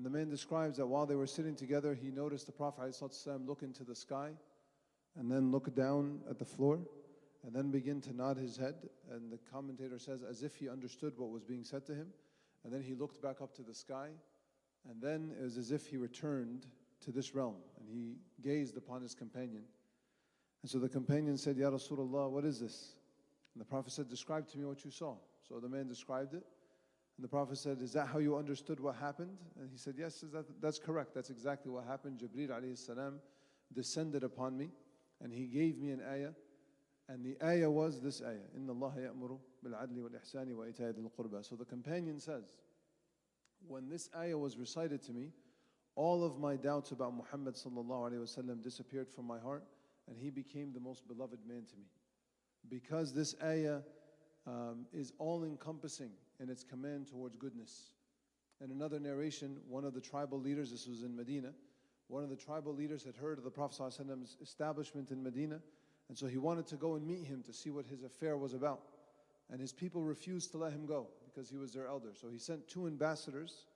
And the man describes that while they were sitting together, he noticed the Prophet ﷺ look into the sky and then look down at the floor and then begin to nod his head. And the commentator says as if he understood what was being said to him. And then he looked back up to the sky, and then it was as if he returned to this realm and he gazed upon his companion. And so the companion said, Ya Rasulullah, what is this? And the Prophet said, describe to me what you saw. So the man described it. And the Prophet said, is that how you understood what happened? And he said, yes, that's correct. That's exactly what happened. Jibreel alayhi salam descended upon me and he gave me an ayah. And the ayah was this ayah, Inna Allah ya'muru bil-adli wal-ihsani wa ita'i dhil qurba. So the companion says, when this ayah was recited to me, all of my doubts about Muhammad sallallahu alayhi wasallam disappeared from my heart and he became the most beloved man to me. Because this ayah is all-encompassing in its command towards goodness. In another narration, one of the tribal leaders, this was in Medina, one of the tribal leaders had heard of the Prophet ﷺ's establishment in Medina, and so he wanted to go and meet him to see what his affair was about. And his people refused to let him go because he was their elder. So he sent 2 ambassadors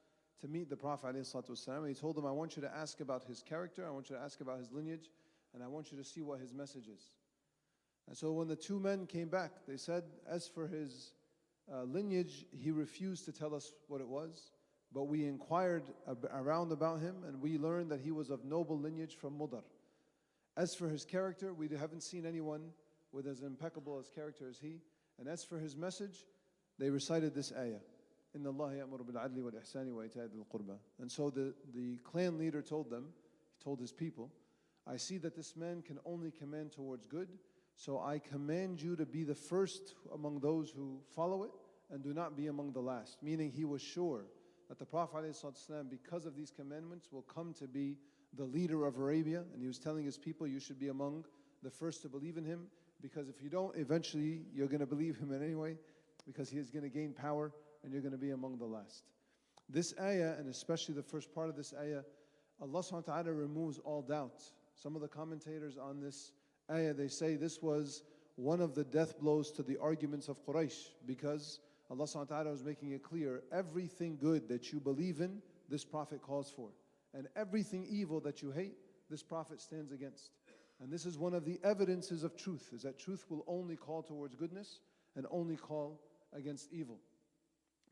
to meet the Prophet ﷺ, and he told them, I want you to ask about his character, I want you to ask about his lineage, and I want you to see what his message is. And so when the 2 men came back, they said, as for his lineage, he refused to tell us what it was, but we inquired around about him and we learned that he was of noble lineage from Mudar. As for his character, we haven't seen anyone with as impeccable as character as he. And as for his message, they recited this ayah, Inna Allah ya'muru bil-adli wal-ihsani wa ita'i dhil qurba. And so the clan leader told them, he told his people, I see that this man can only command towards good, so I command you to be the first among those who follow it and do not be among the last. Meaning he was sure that the Prophet ﷺ, because of these commandments, will come to be the leader of Arabia. And he was telling his people, you should be among the first to believe in him, because if you don't, eventually you're going to believe him in any way, because he is going to gain power and you're going to be among the last. This ayah, and especially the first part of this ayah, Allah subhanahu wa ta'ala removes all doubt. Some of the commentators on this ayah, they say this was one of the death blows to the arguments of Quraysh, because Allah subhanahu wa ta'ala was making it clear, everything good that you believe in, this Prophet calls for. And everything evil that you hate, this Prophet stands against. And this is one of the evidences of truth, is that truth will only call towards goodness and only call against evil.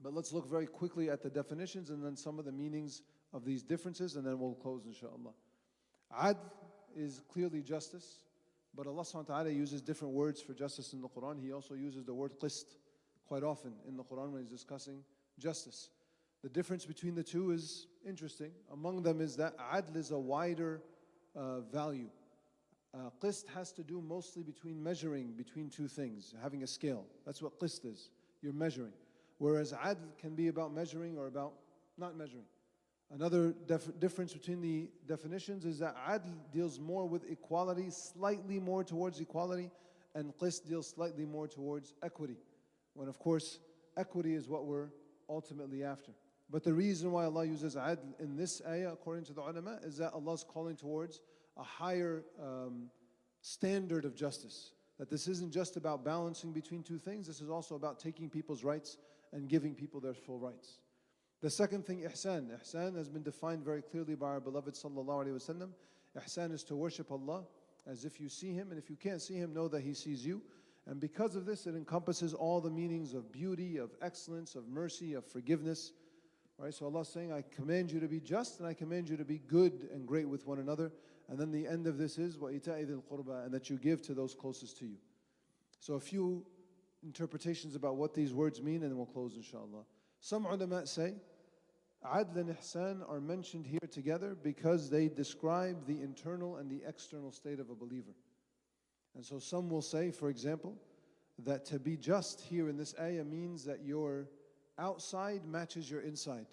But let's look very quickly at the definitions and then some of the meanings of these differences, and then we'll close inshaAllah. Adl is clearly justice, but Allah subhanahu wa ta'ala uses different words for justice in the Quran. He also uses the word qist quite often in the Quran when he's discussing justice. The difference between the two is interesting. Among them is that adl is a wider value. Qist has to do mostly between measuring between 2 things, having a scale. That's what qist is. You're measuring. Whereas adl can be about measuring or about not measuring. Another difference between the definitions is that adl deals more with equality, slightly more towards equality, and qist deals slightly more towards equity. When of course, equity is what we're ultimately after. But the reason why Allah uses adl in this ayah, according to the ulama, is that Allah is calling towards a higher standard of justice. That this isn't just about balancing between 2 things, this is also about taking people's rights and giving people their full rights. The second thing, ihsan. Ihsan has been defined very clearly by our beloved sallallahu alaihi wasallam. Ihsan is to worship Allah as if you see Him, and if you can't see Him, know that He sees you. And because of this, it encompasses all the meanings of beauty, of excellence, of mercy, of forgiveness. Right? So Allah is saying, I command you to be just and I command you to be good and great with one another. And then the end of this is وَإِتَاءِ ذِي الْقُرْبَى, and that you give to those closest to you. So a few interpretations about what these words mean, and then we'll close inshallah. Some ulama say adl and ihsan are mentioned here together because they describe the internal and the external state of a believer. And so some will say, for example, that to be just here in this ayah means that your outside matches your inside.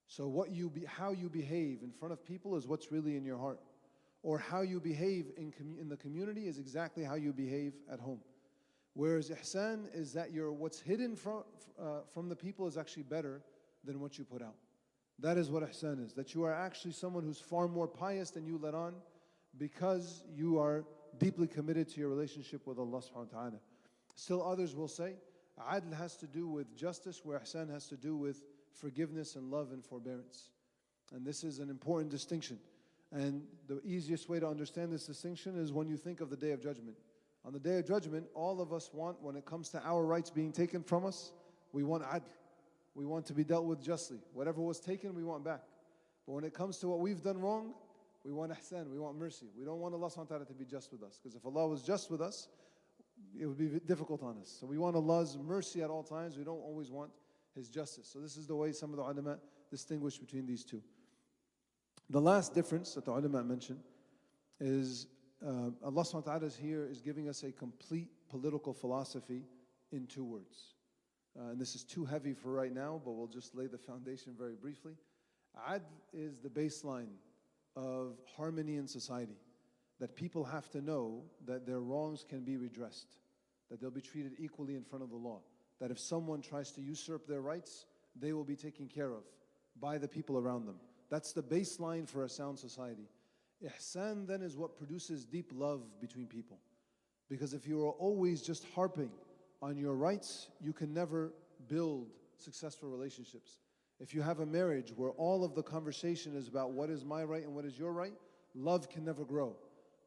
So how you behave in front of people is what's really in your heart. Or how you behave in the community is exactly how you behave at home. Whereas ihsan is that what's hidden from the people is actually better than what you put out. That is what ihsan is. That you are actually someone who's far more pious than you let on, because you are deeply committed to your relationship with Allah subhanahu wa ta'ala. Still others will say, adl has to do with justice, where ihsan has to do with forgiveness and love and forbearance. And this is an important distinction. And the easiest way to understand this distinction is when you think of the Day of Judgment. On the Day of Judgment, all of us want, when it comes to our rights being taken from us, we want adl. We want to be dealt with justly. Whatever was taken, we want back. But when it comes to what we've done wrong, we want ihsan, we want mercy. We don't want Allah subhanahu wa ta'ala to be just with us. Because if Allah was just with us, it would be difficult on us. So we want Allah's mercy at all times. We don't always want His justice. So this is the way some of the ulama distinguish between these two. The last difference that the ulama mentioned is Allah subhanahu wa ta'ala here is giving us a complete political philosophy in 2 words. And this is too heavy for right now, but we'll just lay the foundation very briefly. Adl is the baseline of harmony in society. That people have to know that their wrongs can be redressed, that they'll be treated equally in front of the law, that if someone tries to usurp their rights, they will be taken care of by the people around them. That's the baseline for a sound society. Ihsan then is what produces deep love between people. Because if you are always just harping on your rights, you can never build successful relationships. If you have a marriage where all of the conversation is about what is my right and what is your right, love can never grow.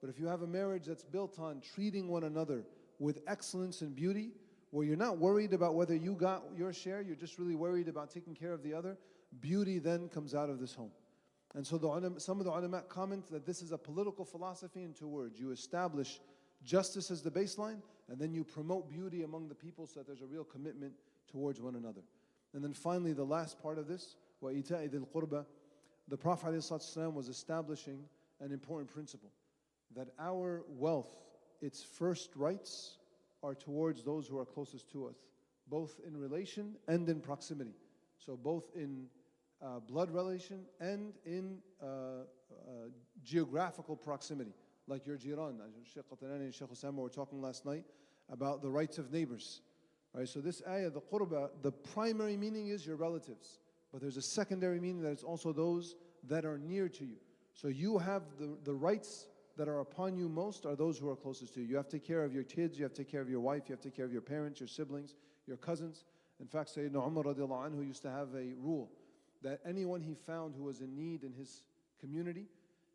But if you have a marriage that's built on treating one another with excellence and beauty, where you're not worried about whether you got your share, you're just really worried about taking care of the other, beauty then comes out of this home. And so some of the ulama comment that this is a political philosophy in 2 words. You establish justice as the baseline, and then you promote beauty among the people so that there's a real commitment towards one another. And then finally, the last part of this, وَإِيتَاءِ ذِي الْقُرْبَى, the Prophet ﷺ was establishing an important principle, that our wealth, its first rights are towards those who are closest to us, both in relation and in proximity. So both in blood relation and in geographical proximity, like your jiran. Shaykh Qatanani and Shaykh Osama were talking last night about the rights of neighbors. Right, so this ayah, the qurba, the primary meaning is your relatives. But there's a secondary meaning that it's also those that are near to you. So you have the rights that are upon you most are those who are closest to you. You have to take care of your kids, you have to take care of your wife, you have to take care of your parents, your siblings, your cousins. In fact, Sayyidina Umar radiallahu anhu used to have a rule that anyone he found who was in need in his community,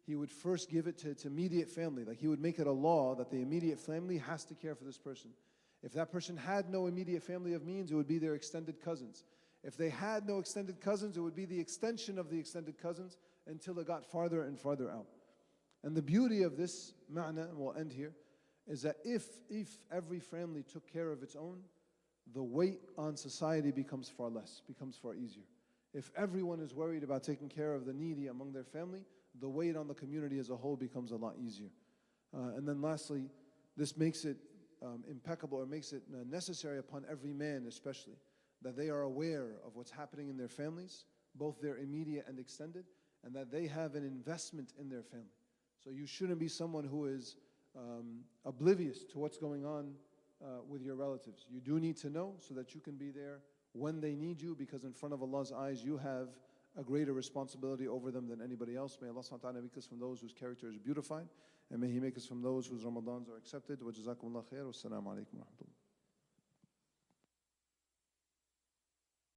he would first give it to its immediate family. Like he would make it a law that the immediate family has to care for this person. If that person had no immediate family of means, it would be their extended cousins. If they had no extended cousins, it would be the extension of the extended cousins until it got farther and farther out. And the beauty of this ma'na, and we'll end here, is that if every family took care of its own, the weight on society becomes far less, becomes far easier. If everyone is worried about taking care of the needy among their family, the weight on the community as a whole becomes a lot easier. And then lastly, this makes it impeccable, or makes it necessary upon every man especially, that they are aware of what's happening in their families, both their immediate and extended, and that they have an investment in their family. So you shouldn't be someone who is oblivious to what's going on with your relatives. You do need to know so that you can be there when they need you, because in front of Allah's eyes you have a greater responsibility over them than anybody else. May Allah subhanahu wa ta'ala make us from those whose character is beautified, and may He make us from those whose Ramadans are accepted. Wa jazakumullah khair. Wassalamu alaikum wa rahmatullah.